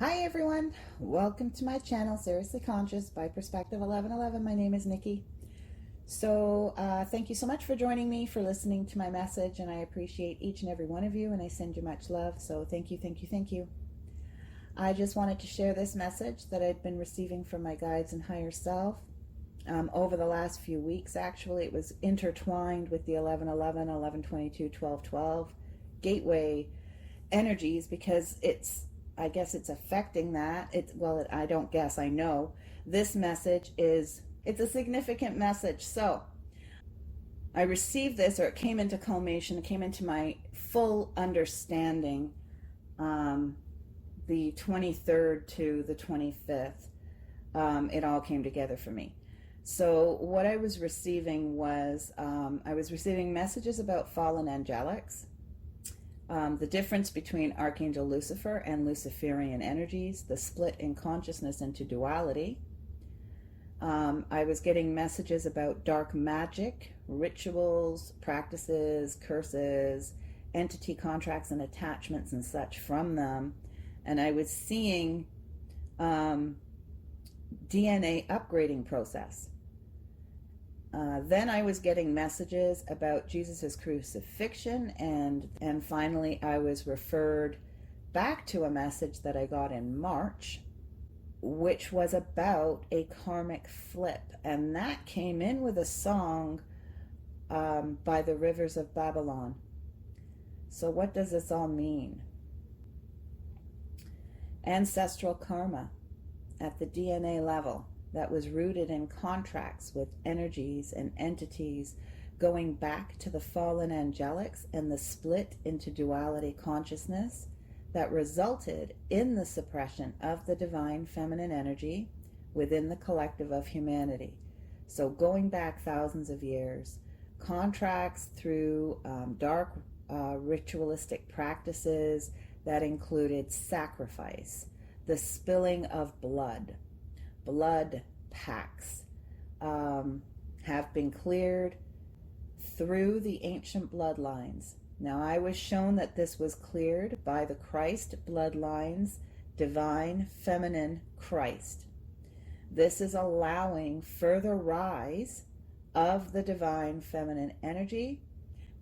Hi everyone, welcome to my channel, Seriously Conscious by Perspective 1111. My name is Nikki. So thank you so much for joining me, for listening to my message, and I appreciate each and every one of you, and I send you much love. So thank you, thank you, thank you. I just wanted to share this message that I've been receiving from my guides and higher self over the last few weeks. Actually, it was intertwined with the 1111, 1122, 1212 gateway energies, because I guess it's affecting that. I don't guess, I know. This message it's a significant message. So I received this, or it came into culmination, it came into my full understanding the 23rd to the 25th. It all came together for me. So what I was receiving was, I was receiving messages about fallen angelics, the difference between Archangel Lucifer and Luciferian energies, the split in consciousness into duality. I was getting messages about dark magic, rituals, practices, curses, entity contracts and attachments and such from them. And I was seeing DNA upgrading process. Then I was getting messages about Jesus's crucifixion, and finally I was referred back to a message that I got in March, which was about a karmic flip, and that came in with a song by the Rivers of Babylon. So what does this all mean? Ancestral karma at the DNA level that was rooted in contracts with energies and entities going back to the fallen angelics and the split into duality consciousness that resulted in the suppression of the divine feminine energy within the collective of humanity. So going back thousands of years, contracts through dark ritualistic practices that included sacrifice, the spilling of blood pacts have been cleared through the ancient bloodlines. Now, I was shown that this was cleared by the Christ bloodlines, divine feminine Christ. This is allowing further rise of the divine feminine energy,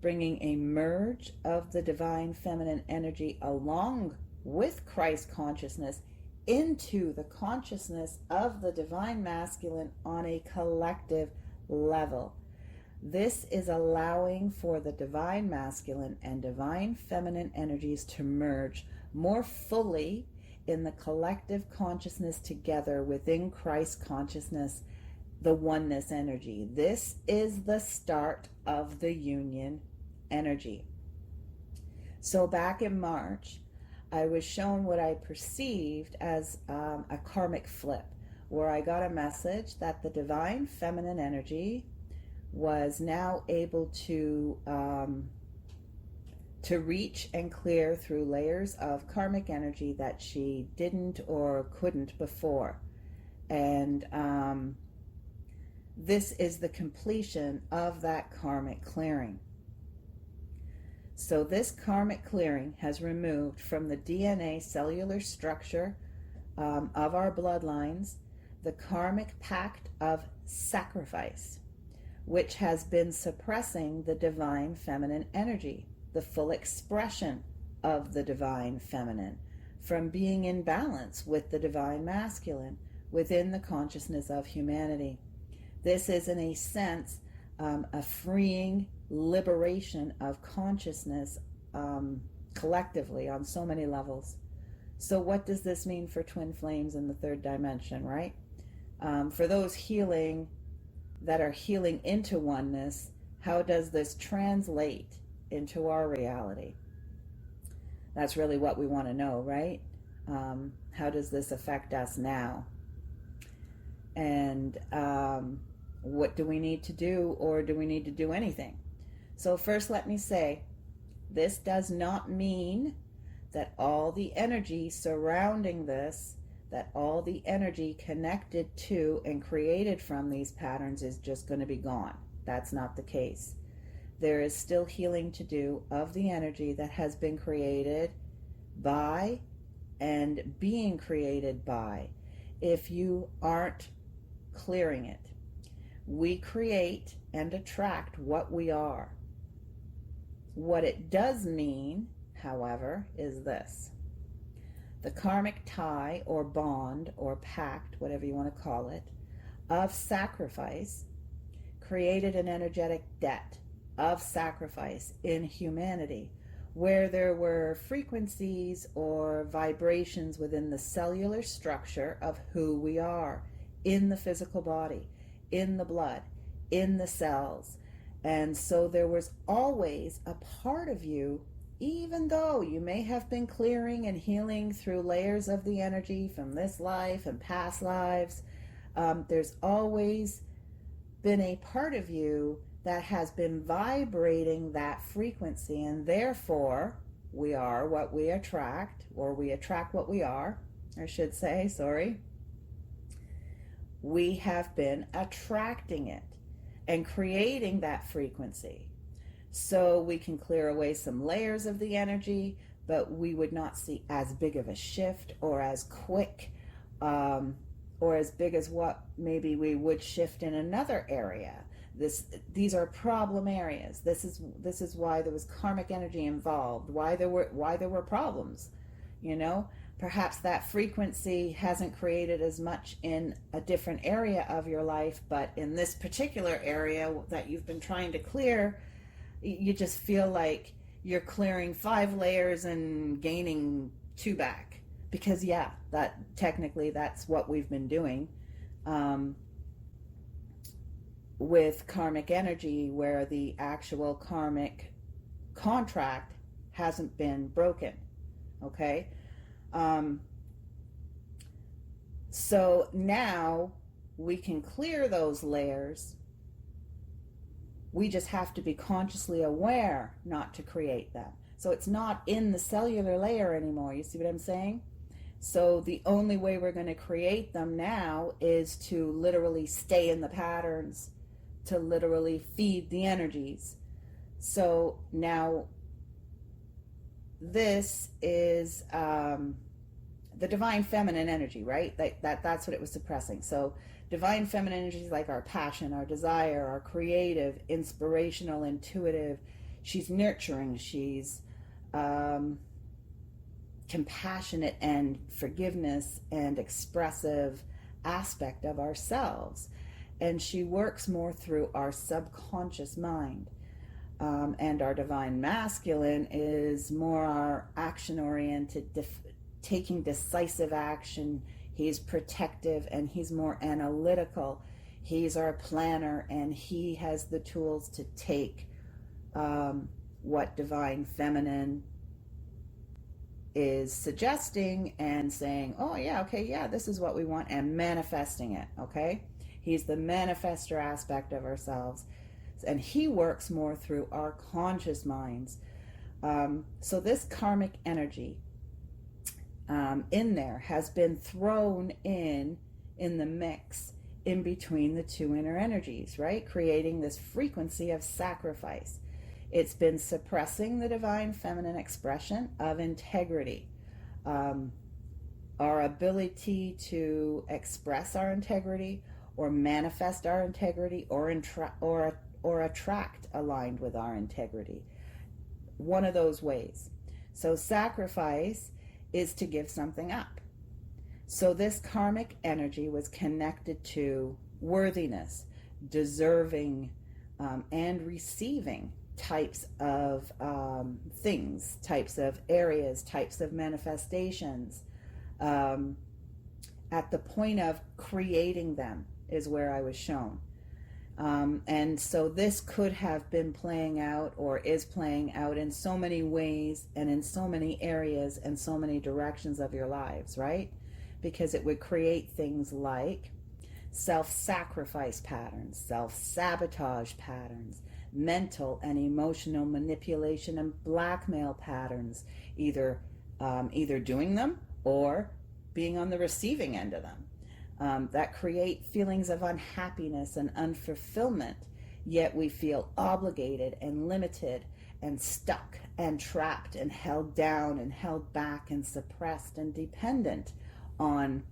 bringing a merge of the divine feminine energy along with Christ consciousness into the consciousness of the divine masculine on a collective level. This is allowing for the divine masculine and divine feminine energies to merge more fully in the collective consciousness together within Christ consciousness, the oneness energy. This is the start of the union energy. So back in March, I was shown what I perceived as a karmic flip, where I got a message that the divine feminine energy was now able to reach and clear through layers of karmic energy that she didn't or couldn't before. And this is the completion of that karmic clearing. So this karmic clearing has removed from the DNA cellular structure of our bloodlines the karmic pact of sacrifice, which has been suppressing the divine feminine energy, the full expression of the divine feminine, from being in balance with the divine masculine within the consciousness of humanity. This is, in a sense, a freeing liberation of consciousness collectively on so many levels. So what does this mean for twin flames in the third dimension, right? For those that are healing into oneness, how does this translate into our reality? That's really what we want to know, right? How does this affect us now? And what do we need to do, or do we need to do anything? So first, let me say, this does not mean that all the energy surrounding this, that all the energy connected to and created from these patterns is just going to be gone. That's not the case. There is still healing to do of the energy that has been created by and being created by if you aren't clearing it. We create and attract what we are. What it does mean, however, is this. The karmic tie or bond or pact, whatever you want to call it, of sacrifice created an energetic debt of sacrifice in humanity, where there were frequencies or vibrations within the cellular structure of who we are in the physical body, in the blood, in the cells. And so there was always a part of you, even though you may have been clearing and healing through layers of the energy from this life and past lives, there's always been a part of you that has been vibrating that frequency, and therefore we are what we attract, or we attract what we are, I should say, sorry. We have been attracting it and creating that frequency. So we can clear away some layers of the energy, but we would not see as big of a shift or as quick or as big as what maybe we would shift in another area. These are problem areas. This is why there was karmic energy involved, why there were problems. You know, perhaps that frequency hasn't created as much in a different area of your life, but in this particular area that you've been trying to clear, you just feel like you're clearing 5 layers and gaining 2 back. Because yeah, that technically that's what we've been doing with karmic energy, where the actual karmic contract hasn't been broken. Okay, so now we can clear those layers. We just have to be consciously aware not to create them. So it's not in the cellular layer anymore. You see what I'm saying? So the only way we're going to create them now is to literally stay in the patterns, to literally feed the energies. So now this is the divine feminine energy, right? That's what it was suppressing. So divine feminine energy is like our passion, our desire, our creative, inspirational, intuitive. She's nurturing. She's compassionate and forgiveness and expressive aspect of ourselves. And she works more through our subconscious mind. And our divine masculine is more our action-oriented, taking decisive action. He's protective and he's more analytical. He's our planner, and he has the tools to take what divine feminine is suggesting and saying, oh yeah, okay, yeah, this is what we want, and manifesting it. Okay, he's the manifester aspect of ourselves, and he works more through our conscious minds. So this karmic energy in there has been thrown in the mix in between the two inner energies, right? Creating this frequency of sacrifice. It's been suppressing the divine feminine expression of integrity. Our ability to express our integrity or manifest our integrity or attract aligned with our integrity. One of those ways. So sacrifice is to give something up. So this karmic energy was connected to worthiness, deserving, and receiving types of things, types of areas, types of manifestations. At the point of creating them is where I was shown. And so this could have been playing out, or is playing out, in so many ways and in so many areas and so many directions of your lives, right? Because it would create things like self-sacrifice patterns, self-sabotage patterns, mental and emotional manipulation and blackmail patterns, either doing them or being on the receiving end of them, that create feelings of unhappiness and unfulfillment, yet we feel obligated and limited and stuck and trapped and held down and held back and suppressed and dependent on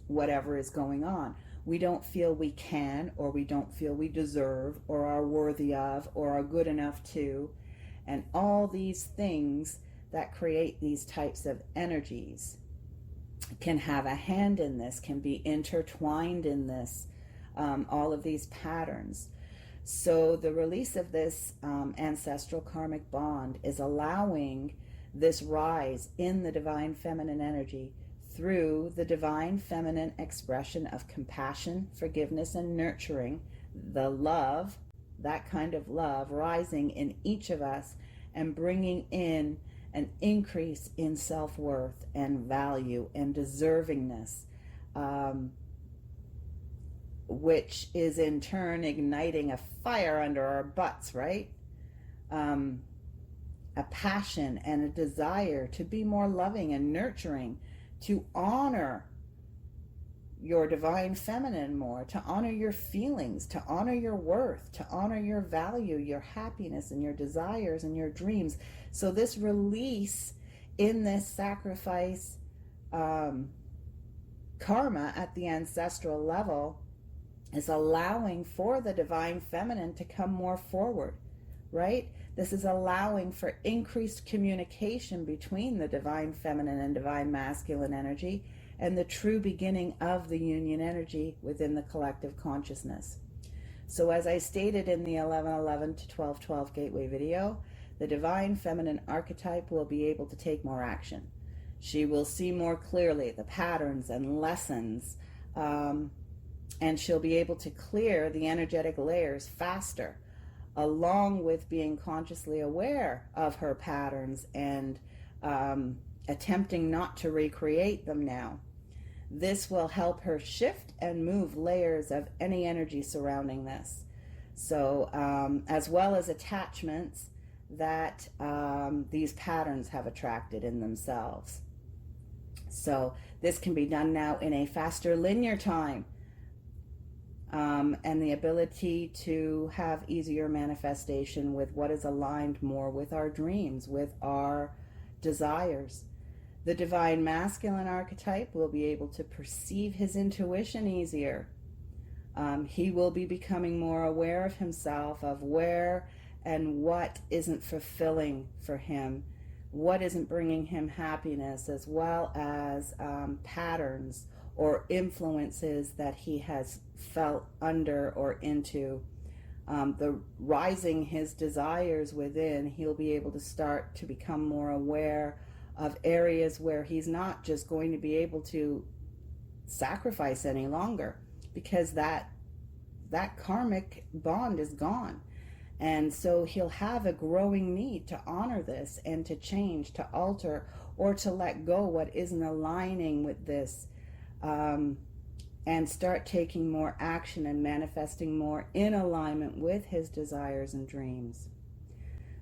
whatever is going on. We don't feel we can, or we don't feel we deserve, or are worthy of, or are good enough to. And all these things that create these types of energies can have a hand in this, can be intertwined in this, all of these patterns. So the release of this ancestral karmic bond is allowing this rise in the divine feminine energy through the divine feminine expression of compassion, forgiveness, and nurturing, the love, that kind of love rising in each of us and bringing in an increase in self-worth and value and deservingness, which is in turn igniting a fire under our butts, right? A passion and a desire to be more loving and nurturing, to honor your divine feminine more, to honor your feelings, to honor your worth, to honor your value, your happiness, and your desires and your dreams. So this release in this sacrifice karma at the ancestral level is allowing for the divine feminine to come more forward, right? This is allowing for increased communication between the divine feminine and divine masculine energy and the true beginning of the union energy within the collective consciousness. So as I stated in the 1111 to 1212 gateway video, the divine feminine archetype will be able to take more action. She will see more clearly the patterns and lessons, and she'll be able to clear the energetic layers faster, along with being consciously aware of her patterns and attempting not to recreate them now. This will help her shift and move layers of any energy surrounding this. So, as well as attachments that these patterns have attracted in themselves. So this can be done now in a faster linear time, and the ability to have easier manifestation with what is aligned more with our dreams, with our desires. The divine masculine archetype will be able to perceive his intuition easier. He will be becoming more aware of himself, of where and what isn't fulfilling for him, what isn't bringing him happiness, as well as patterns or influences that he has felt under or into. The rising his desires within, he'll be able to start to become more aware of areas where he's not just going to be able to sacrifice any longer, because that karmic bond is gone. And so he'll have a growing need to honor this and to change, to alter, or to let go what isn't aligning with this, and start taking more action and manifesting more in alignment with his desires and dreams.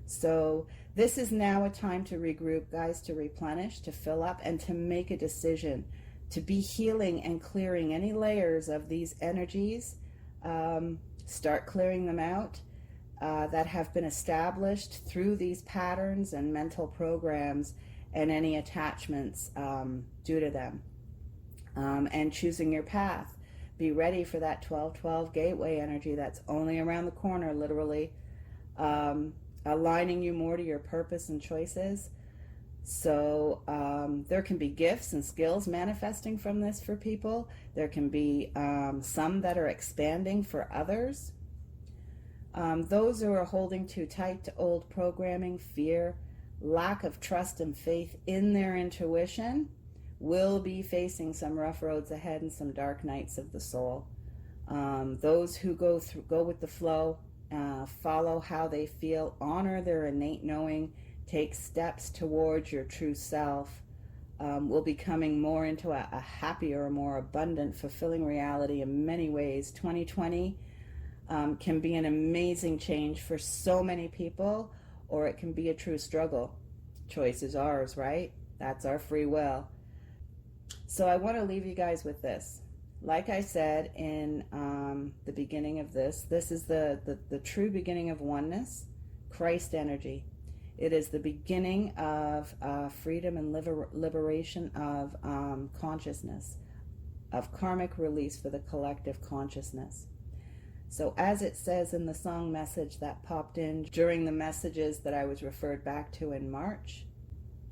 So this is now a time to regroup, guys, to replenish, to fill up, and to make a decision, to be healing and clearing any layers of these energies. Start clearing them out that have been established through these patterns and mental programs and any attachments due to them. And choosing your path. Be ready for that 1212 gateway energy that's only around the corner, literally, aligning you more to your purpose and choices. So there can be gifts and skills manifesting from this for people. There can be some that are expanding for others. Those who are holding too tight to old programming, fear, lack of trust and faith in their intuition will be facing some rough roads ahead and some dark nights of the soul. Those who go with the flow, follow how they feel, honor their innate knowing, take steps towards your true self, will be coming more into a happier, more abundant, fulfilling reality in many ways. 2020 can be an amazing change for so many people, or it can be a true struggle. Choice is ours, right? That's our free will. So I want to leave you guys with this. Like I said in the beginning of this is the true beginning of oneness, Christ energy. It is the beginning of freedom and liberation of consciousness, of karmic release for the collective consciousness. So as it says in the song message that popped in during the messages that I was referred back to in March,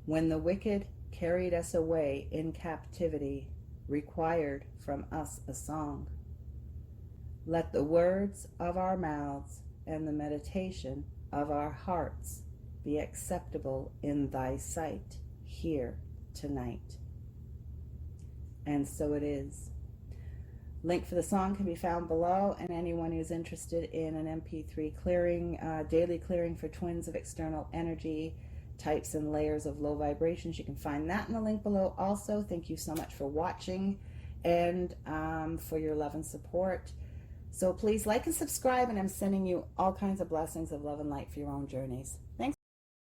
when the wicked carried us away in captivity, required from us a song. Let the words of our mouths and the meditation of our hearts be acceptable in thy sight here tonight. And so it is. Link for the song can be found below, and anyone who's interested in an MP3 clearing, daily clearing for twins of external energy, types and layers of low vibrations, you can find that in the link below also. Thank you so much for watching and for your love and support. So please like and subscribe, and I'm sending you all kinds of blessings of love and light for your own journeys. Thanks.